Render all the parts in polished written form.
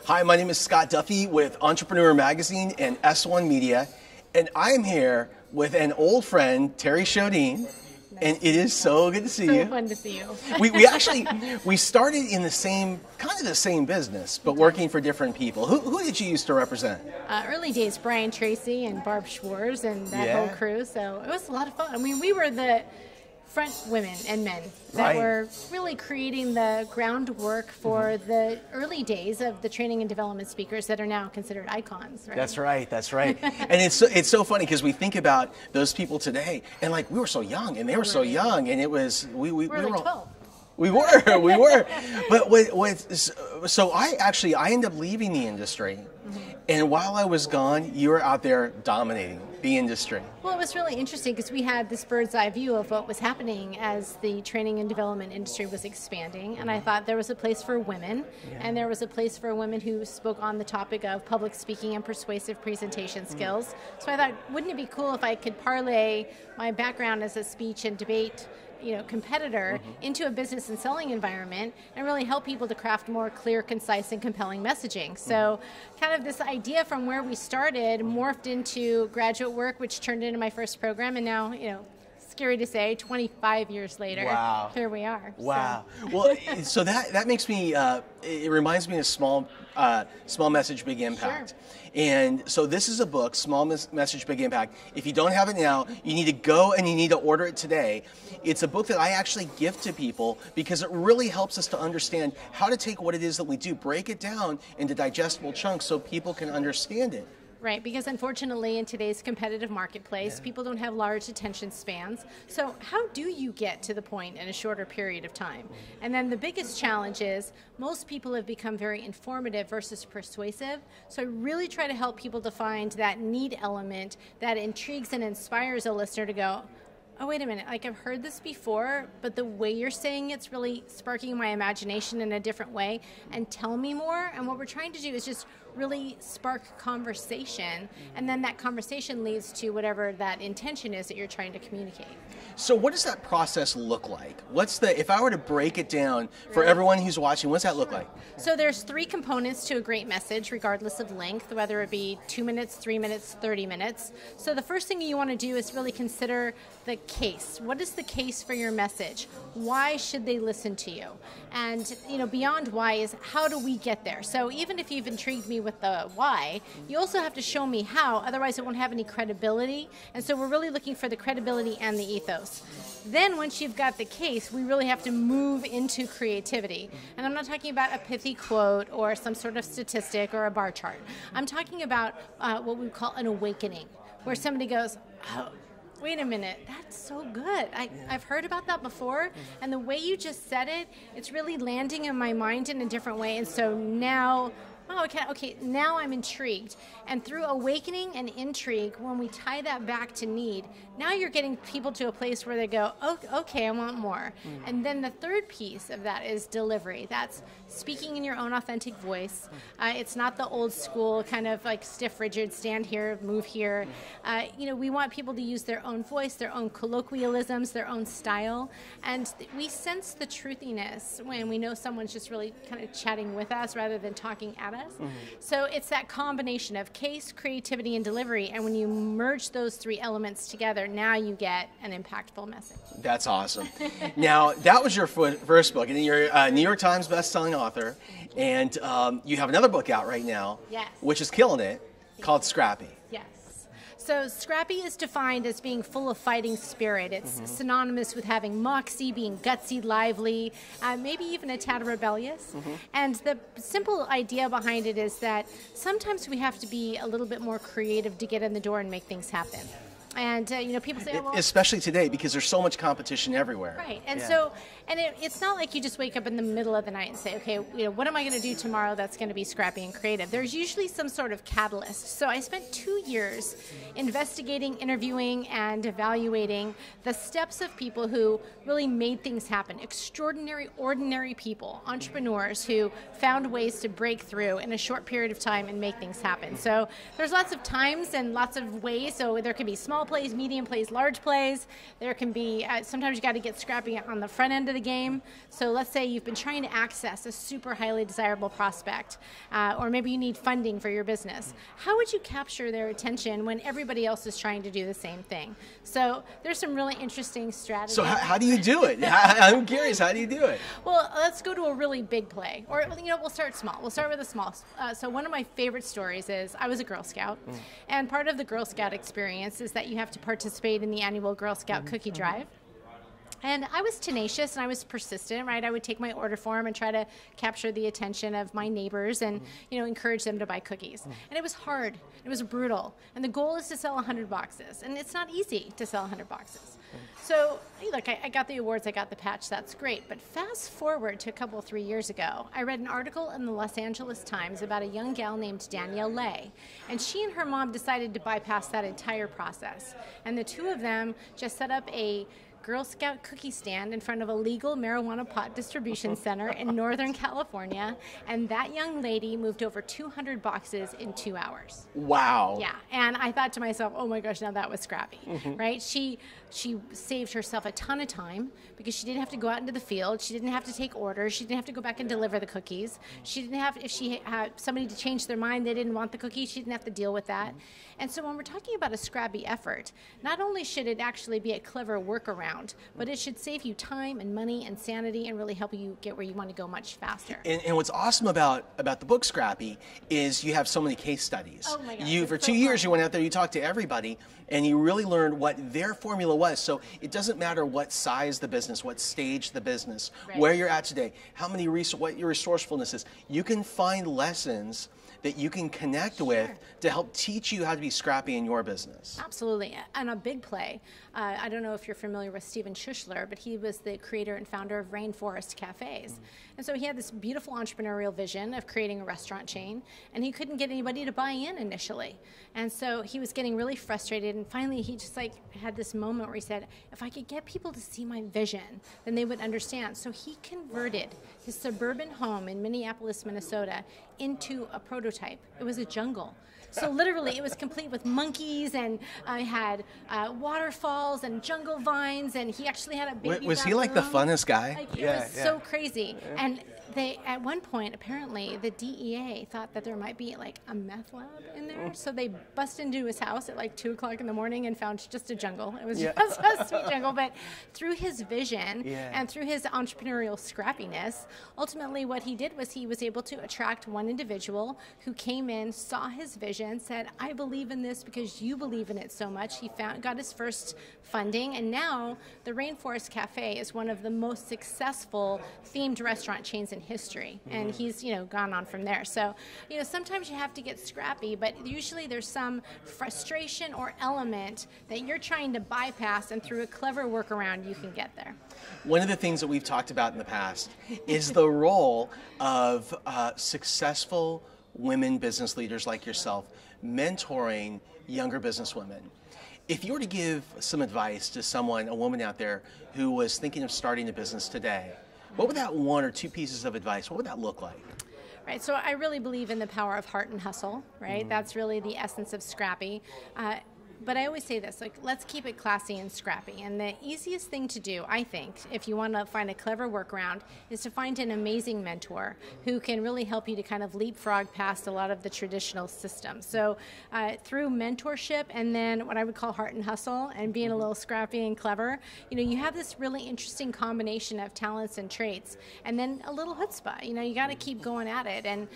Hi, my name is Scott Duffy with Entrepreneur Magazine and S1 Media, and I'm here with an old friend, Terri Sjodin, and it is so good to see you. So fun to see you. we started in the same business, but working for different people. Who did you used to represent? Early days, Brian Tracy and Barb Schwartz and that whole crew, so it was a lot of fun. I mean, we were the front women and men that were really creating the groundwork for the early days of the training and development speakers that are now considered icons. Right? That's right. And it's so funny because we think about those people today, and like we were so young, and they were so young, and it was we were like 12. We were. But so I ended up leaving the industry, and while I was gone, you were out there dominating the industry. Well, it was really interesting because we had this bird's eye view of what was happening as the training and development industry was expanding, and I thought there was a place for women, and there was a place for women who spoke on the topic of public speaking and persuasive presentation skills. So I thought, wouldn't it be cool if I could parlay my background as a speech and debate competitor into a business and selling environment and really help people to craft more clear, concise, and compelling messaging. So kind of this idea from where we started morphed into graduate work, which turned into my first program, and now, scary to say, 25 years later, here we are. Wow. So. Well, so that makes me, it reminds me of Small Message, Big Impact. Sure. And so this is a book, Small Message, Big Impact. If you don't have it now, you need to go and you need to order it today. It's a book that I actually gift to people because it really helps us to understand how to take what it is that we do, break it down into digestible chunks so people can understand it. Right, because unfortunately in today's competitive marketplace, people don't have large attention spans. So how do you get to the point in a shorter period of time? And then the biggest challenge is most people have become very informative versus persuasive. So I really try to help people to find that need element that intrigues and inspires a listener to go, oh, wait a minute, like I've heard this before, but the way you're saying it's really sparking my imagination in a different way, and tell me more. And what we're trying to do is just really spark conversation, and then that conversation leads to whatever that intention is that you're trying to communicate. So what does that process look like? If I were to break it down for everyone who's watching, what's that look like? So there's 3 components to a great message, regardless of length, whether it be 2 minutes, 3 minutes, 30 minutes. So the first thing you want to do is really consider the case. What is the case for your message? Why should they listen to you? And beyond why is how do we get there? So even if you've intrigued me with the why, you also have to show me how, otherwise it won't have any credibility. And so we're really looking for the credibility and the ethos. Then once you've got the case, we really have to move into creativity. And I'm not talking about a pithy quote or some sort of statistic or a bar chart. I'm talking about what we call an awakening, where somebody goes, oh, wait a minute, that's so good. I've heard about that before, and the way you just said it, it's really landing in my mind in a different way. And so now, okay, now I'm intrigued. And through awakening and intrigue, when we tie that back to need, now you're getting people to a place where they go, oh, okay, I want more. And then the third piece of that is delivery. That's speaking in your own authentic voice. It's not the old school kind of like stiff, rigid, stand here, move here. We want people to use their own voice, their own colloquialisms, their own style. And we sense the truthiness when we know someone's just really kind of chatting with us rather than talking at us. So it's that combination of case, creativity, and delivery. And when you merge those 3 elements together, now you get an impactful message. That's awesome. Now, that was your first book, and you're a New York Times bestselling author, and you have another book out right now, which is killing it, called Scrappy. Yes. So Scrappy is defined as being full of fighting spirit. It's synonymous with having moxie, being gutsy, lively, maybe even a tad rebellious. And the simple idea behind it is that sometimes we have to be a little bit more creative to get in the door and make things happen. And people say, well, especially today because there's so much competition everywhere. Right, and so it's not like you just wake up in the middle of the night and say, okay, what am I going to do tomorrow that's going to be scrappy and creative? There's usually some sort of catalyst. So I spent 2 years investigating, interviewing, and evaluating the steps of people who really made things happen. Extraordinary, ordinary people, entrepreneurs who found ways to break through in a short period of time and make things happen. So there's lots of times and lots of ways. So there can be small plays, medium plays, large plays. There can be, sometimes you got to get scrappy on the front end of the game. So let's say you've been trying to access a super highly desirable prospect, or maybe you need funding for your business. How would you capture their attention when everybody else is trying to do the same thing? So there's some really interesting strategies. So how do you do it? I'm curious, how do you do it? Well, let's go to a really big play. Or, we'll start small. We'll start with a small. So one of my favorite stories is I was a Girl Scout. And part of the Girl Scout experience is that you have to participate in the annual Girl Scout cookie drive. And I was tenacious and I was persistent, right? I would take my order form and try to capture the attention of my neighbors and, encourage them to buy cookies. And it was hard. It was brutal. And the goal is to sell 100 boxes. And it's not easy to sell 100 boxes. So, look, I got the awards, I got the patch, that's great. But fast forward to 3 years ago, I read an article in the Los Angeles Times about a young gal named Danielle Lay. And she and her mom decided to bypass that entire process. And the two of them just set up a Girl Scout cookie stand in front of a legal marijuana pot distribution center in Northern California, and that young lady moved over 200 boxes in 2 hours. Wow. Yeah, and I thought to myself, oh my gosh, now that was scrappy, right? She saved herself a ton of time because she didn't have to go out into the field. She didn't have to take orders. She didn't have to go back and deliver the cookies. She didn't have, if she had somebody to change their mind, they didn't want the cookies, she didn't have to deal with that. And so when we're talking about a scrappy effort, not only should it actually be a clever workaround, but it should save you time and money and sanity and really help you get where you want to go much faster. And what's awesome about the book Scrappy is you have so many case studies. Oh my gosh, For 2 years you went out there, you talked to everybody, and you really learned what their formula was. So it doesn't matter what size the business, what stage the business, where you're at today, how many what your resourcefulness is. You can find lessons that you can connect with to help teach you how to be scrappy in your business. Absolutely. And a big play. I don't know if you're familiar with Steven Schuschler, but he was the creator and founder of Rainforest Cafes. And so he had this beautiful entrepreneurial vision of creating a restaurant chain, and he couldn't get anybody to buy in initially. And so he was getting really frustrated, and finally he just had this moment where he said, if I could get people to see my vision, then they would understand. So he converted his suburban home in Minneapolis, Minnesota into a prototype. It was a jungle. So literally, it was complete with monkeys, and I had waterfalls and jungle vines, and he actually had a baby. Was he like the funnest guy? It was so crazy. And they, at one point, apparently, the DEA thought that there might be a meth lab in there, so they busted into his house at 2 o'clock in the morning and found just a jungle. It was just a sweet jungle, but through his vision and through his entrepreneurial scrappiness, ultimately what he did was he was able to attract one individual who came in, saw his vision, said, I believe in this because you believe in it so much. He got his first funding, and now the Rainforest Cafe is one of the most successful themed restaurant chains in history, and he's gone on from there. So sometimes you have to get scrappy, but usually there's some frustration or element that you're trying to bypass, and through a clever workaround you can get there. One of the things that we've talked about in the past is the role of successful women business leaders like yourself mentoring younger business women. If you were to give some advice to someone, a woman out there who was thinking of starting a business today, what would that 1 or 2 pieces of advice, what would that look like? Right, so I really believe in the power of heart and hustle, right? That's really the essence of scrappy. But I always say this, let's keep it classy and scrappy. And the easiest thing to do, I think, if you want to find a clever workaround, is to find an amazing mentor who can really help you to kind of leapfrog past a lot of the traditional systems. So through mentorship and then what I would call heart and hustle and being a little scrappy and clever, you have this really interesting combination of talents and traits, and then a little chutzpah. You got to keep going at it. And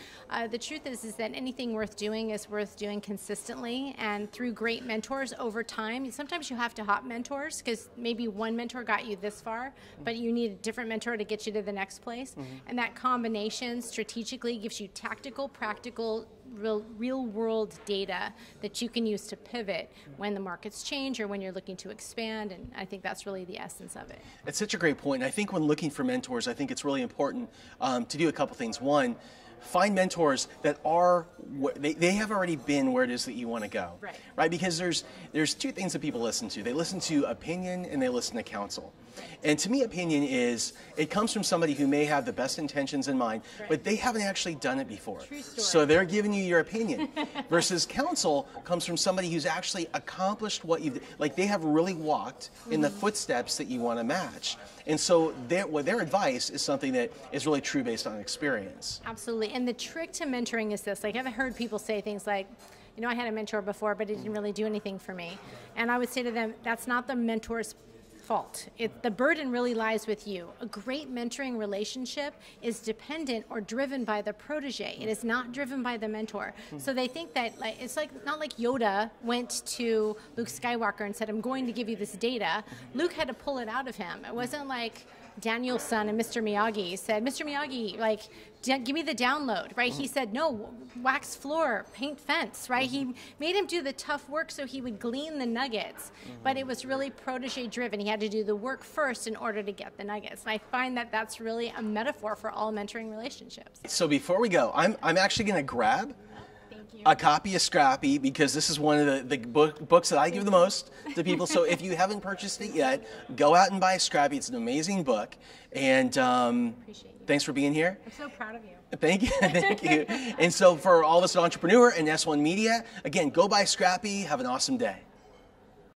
the truth is that anything worth doing is worth doing consistently, and through great mentors over time. Sometimes you have to hop mentors because maybe one mentor got you this far, but you need a different mentor to get you to the next place. And that combination strategically gives you tactical, practical, real world data that you can use to pivot when the markets change or when you're looking to expand. And I think that's really the essence of it. It's such a great point. And I think when looking for mentors, I think it's really important to do a couple things. One, find mentors that are, they have already been where it is that you want to go. Right? Because there's 2 things that people listen to. They listen to opinion and they listen to counsel. And to me, opinion is, it comes from somebody who may have the best intentions in mind, but they haven't actually done it before. True story. So they're giving you your opinion. Versus counsel comes from somebody who's actually accomplished what you've, like they have really walked in the footsteps that you want to match. And so their advice is something that is really true based on experience. Absolutely. And the trick to mentoring is this. Like, I've heard people say things like, you know, I had a mentor before, but it didn't really do anything for me. And I would say to them, that's not the mentor's fault. The burden really lies with you. A great mentoring relationship is dependent or driven by the protege. It is not driven by the mentor. So they think that, like, it's like not like Yoda went to Luke Skywalker and said, I'm going to give you this data. Luke had to pull it out of him. It wasn't like Daniel's son and Mr. Miyagi said, Mr. Miyagi, like, give me the download, right? He said, no, wax floor, paint fence, right? He made him do the tough work so he would glean the nuggets, but it was really protege driven. He had to do the work first in order to get the nuggets. And I find that that's really a metaphor for all mentoring relationships. So before we go, I'm actually going to grab a copy of Scrappy, because this is one of the books that I give the most to people. So if you haven't purchased it yet, go out and buy Scrappy. It's an amazing book. And thanks for being here. I'm so proud of you. Thank you. Thank you. And so for all of us at Entrepreneur and S1 Media, again, go buy Scrappy. Have an awesome day.